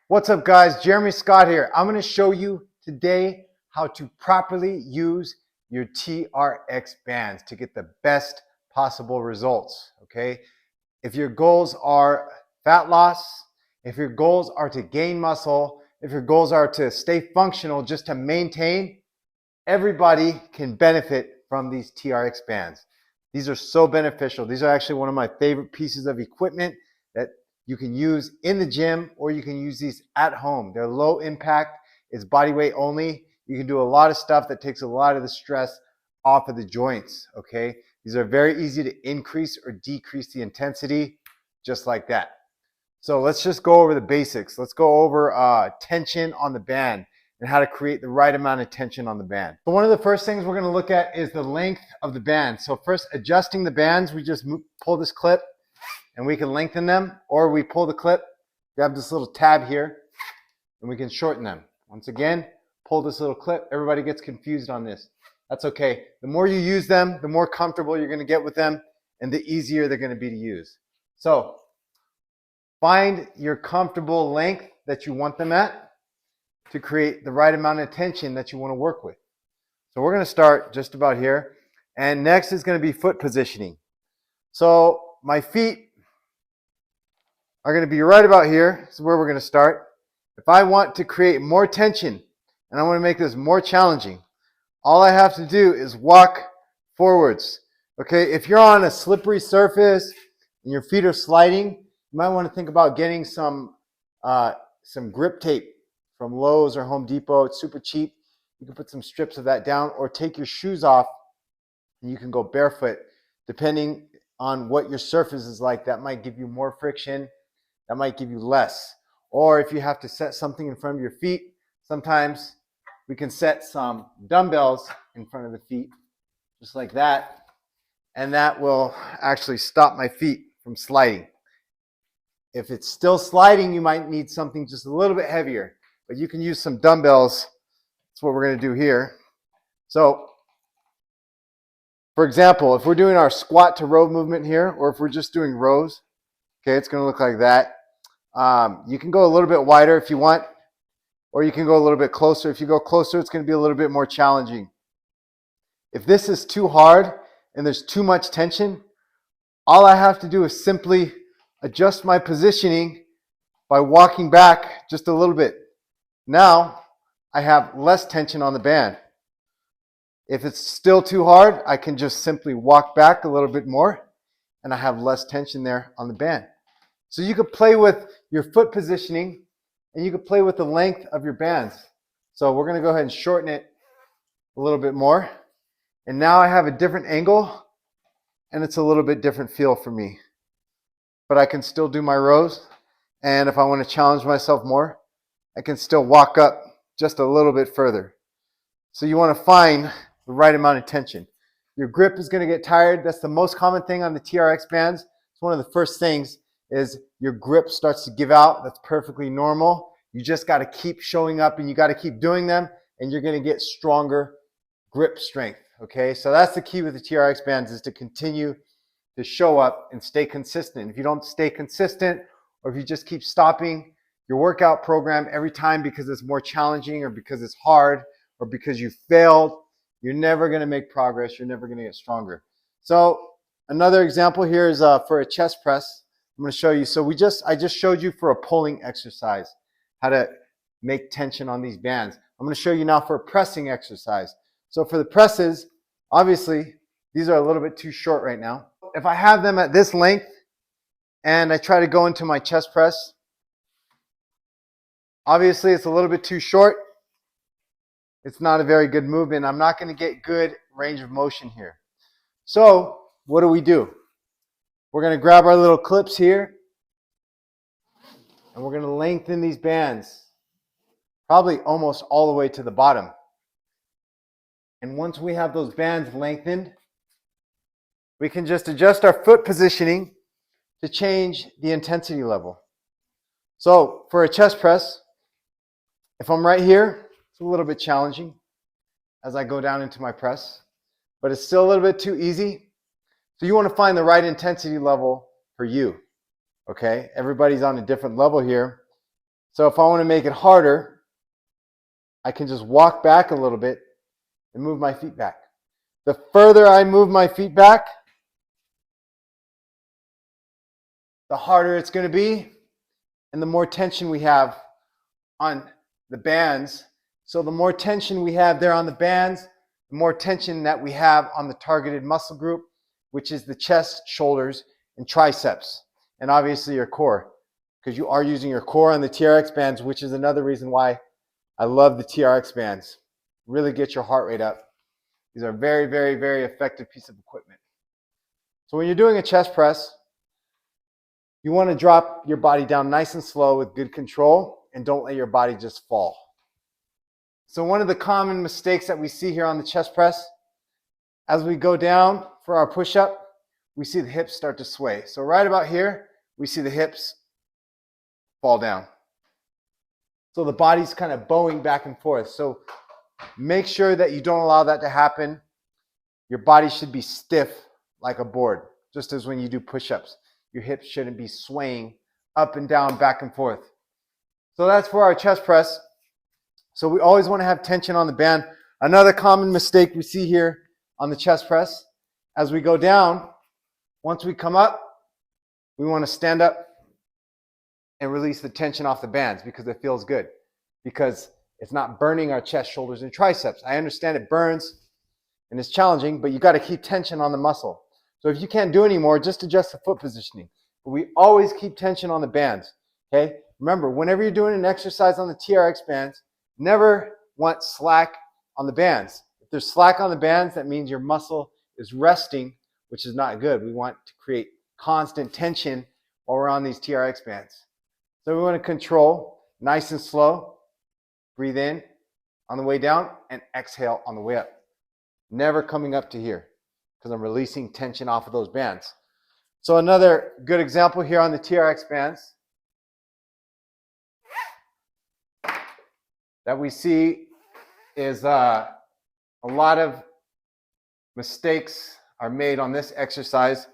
What's up, guys? Jeremy Scott here. I'm going to show you today how to properly use your TRX bands to get the best possible results, okay? If your goals are fat loss, if your goals are to gain muscle, if your goals are to stay functional, just to maintain, everybody can benefit from these TRX bands. These are so beneficial. These are actually one of my favorite pieces of equipment that you can use in the gym, or you can use these at home. They're low impact. It's body weight only. You can do a lot of stuff that takes a lot of the stress off of the joints, okay? These are very easy to increase or decrease the intensity just like that. So let's just go over the basics. Let's go over tension on the band and how to create the right amount of tension on the band. So one of the first things we're going to look at is the length of the band. So first, adjusting the bands, we just pull this clip and we can lengthen them, or we pull the clip, grab this little tab here, and we can shorten them. Once again, pull this little clip. Everybody gets confused on this. That's okay. The more you use them, the more comfortable you're going to get with them, and the easier they're going to be to use. So find your comfortable length that you want them at to create the right amount of tension that you want to work with. So we're going to start just about here. And next is going to be foot positioning. So my feet are going to be right about here. This is where we're going to start. If I want to create more tension and I want to make this more challenging, all I have to do is walk forwards. Okay, if you're on a slippery surface and your feet are sliding, you might want to think about getting some grip tape from Lowe's or Home Depot. It's super cheap. You can put some strips of that down, or take your shoes off and you can go barefoot. Depending on what your surface is like, that might give you more friction, that might give you less. Or if you have to set something in front of your feet, sometimes we can set some dumbbells in front of the feet, just like that, and that will actually stop my feet from sliding. If it's still sliding, you might need something just a little bit heavier, but you can use some dumbbells. That's what we're going to do here. So, for example, if we're doing our squat to row movement here, or if we're just doing rows, okay, it's going to look like that. You can go a little bit wider if you want, or you can go a little bit closer. If you go closer, it's going to be a little bit more challenging. If this is too hard and there's too much tension, all I have to do is simply adjust my positioning by walking back just a little bit. Now I have less tension on the band. If it's still too hard, I can just simply walk back a little bit more and I have less tension there on the band. So you could play with your foot positioning and you could play with the length of your bands. So we're going to go ahead and shorten it a little bit more. And now I have a different angle and it's a little bit different feel for me. But I can still do my rows. And if I want to challenge myself more, I can still walk up just a little bit further. So you want to find the right amount of tension. Your grip is going to get tired. That's the most common thing on the TRX bands. It's one of the first things is your grip starts to give out. That's perfectly normal. You just got to keep showing up and you got to keep doing them, and you're going to get stronger grip strength. Okay, so that's the key with the TRX bands, is to continue to show up and stay consistent. If you don't stay consistent, or if you just keep stopping your workout program every time because it's more challenging or because it's hard or because you failed, you're never going to make progress. You're never going to get stronger. So another example here is for a chest press. I'm going to show you. So I just showed you for a pulling exercise how to make tension on these bands. I'm going to show you now for a pressing exercise. So for the presses, obviously these are a little bit too short right now. If I have them at this length and I try to go into my chest press, obviously it's a little bit too short. It's not a very good movement. I'm not going to get good range of motion here. So what do? We're going to grab our little clips here and we're going to lengthen these bands, probably almost all the way to the bottom. And once we have those bands lengthened, we can just adjust our foot positioning to change the intensity level. So for a chest press, if I'm right here, it's a little bit challenging as I go down into my press, but it's still a little bit too easy. So you want to find the right intensity level for you, okay? Everybody's on a different level here. So if I want to make it harder, I can just walk back a little bit and move my feet back. The further I move my feet back, the harder it's going to be and the more tension we have on the bands. So the more tension we have there on the bands, the more tension that we have on the targeted muscle group, which is the chest, shoulders, and triceps, and obviously your core, because you are using your core on the TRX bands, which is another reason why I love the TRX bands. Really get your heart rate up. These are very, very, very effective piece of equipment. So when you're doing a chest press, you want to drop your body down nice and slow with good control, and don't let your body just fall. So one of the common mistakes that we see here on the chest press, as we go down for our push-up, we see the hips start to sway. So right about here, we see the hips fall down. So the body's kind of bowing back and forth. So make sure that you don't allow that to happen. Your body should be stiff like a board, just as when you do push-ups. Your hips shouldn't be swaying up and down, back and forth. So that's for our chest press. So we always want to have tension on the band. Another common mistake we see here on the chest press, as we go down, once we come up, we want to stand up and release the tension off the bands because it feels good, because it's not burning our chest, shoulders, and triceps. I understand it burns and it's challenging, but you got to keep tension on the muscle. So if you can't do any more, just adjust the foot positioning. But we always keep tension on the bands, okay? Remember, whenever you're doing an exercise on the TRX bands, never want slack on the bands. If there's slack on the bands, that means your muscle is resting, which is not good. We want to create constant tension while we're on these TRX bands. So we want to control nice and slow. Breathe in on the way down and exhale on the way up. Never coming up to here, because I'm releasing tension off of those bands. So another good example here on the TRX bands that we see is a lot of mistakes are made on this exercise.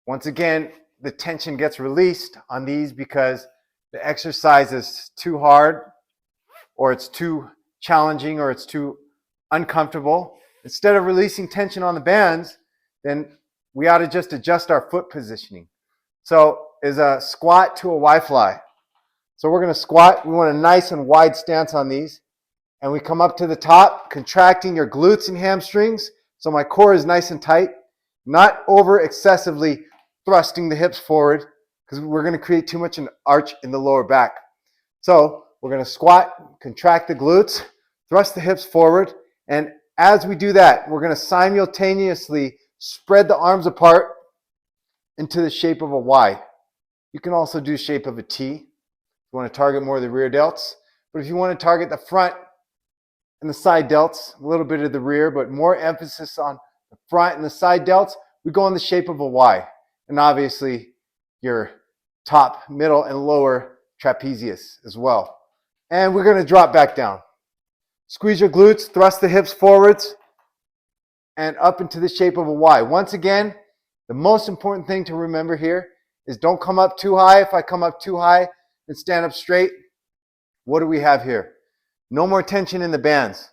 Once again, the tension gets released on these because the exercise is too hard, or it's too challenging, or it's too uncomfortable. Instead of releasing tension on the bands, then we ought to just adjust our foot positioning. So is a squat to a Y-fly. So we're going to squat. We want a nice and wide stance on these. And we come up to the top, contracting your glutes and hamstrings. So my core is nice and tight, not over excessively thrusting the hips forward, because we're going to create too much an arch in the lower back. So we're going to squat, contract the glutes, thrust the hips forward, and as we do that, we're going to simultaneously spread the arms apart into the shape of a Y. You can also do shape of a T. You want to target more of the rear delts, but if you want to target the front and the side delts, a little bit of the rear, but more emphasis on the front and the side delts, we go in the shape of a Y. And obviously your top, middle, and lower trapezius as well. And we're going to drop back down. Squeeze your glutes, thrust the hips forwards, and up into the shape of a Y. Once again, the most important thing to remember here is don't come up too high. If I come up too high and stand up straight, what do we have here? No more tension in the bands,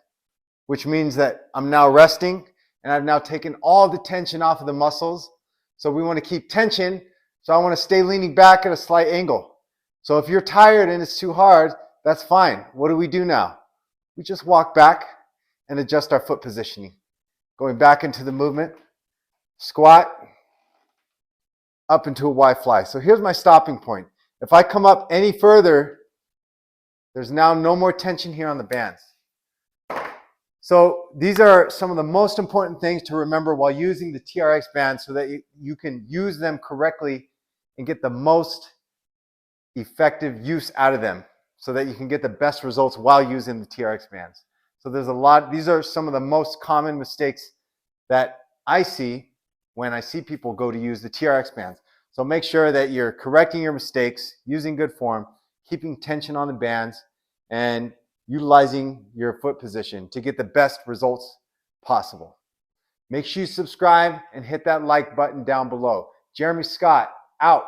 which means that I'm now resting and I've now taken all the tension off of the muscles. So we want to keep tension. So I want to stay leaning back at a slight angle. So if you're tired and it's too hard, that's fine. What do we do now? We just walk back and adjust our foot positioning. Going back into the movement, squat, up into a Y-fly. So here's my stopping point. If I come up any further, there's now no more tension here on the bands. So these are some of the most important things to remember while using the TRX bands, so that you can use them correctly and get the most effective use out of them, so that you can get the best results while using the TRX bands. So there's a lot. These are some of the most common mistakes that I see when I see people go to use the TRX bands. So make sure that you're correcting your mistakes, using good form, keeping tension on the bands, and utilizing your foot position to get the best results possible. Make sure you subscribe and hit that like button down below. Jeremy Scott, out.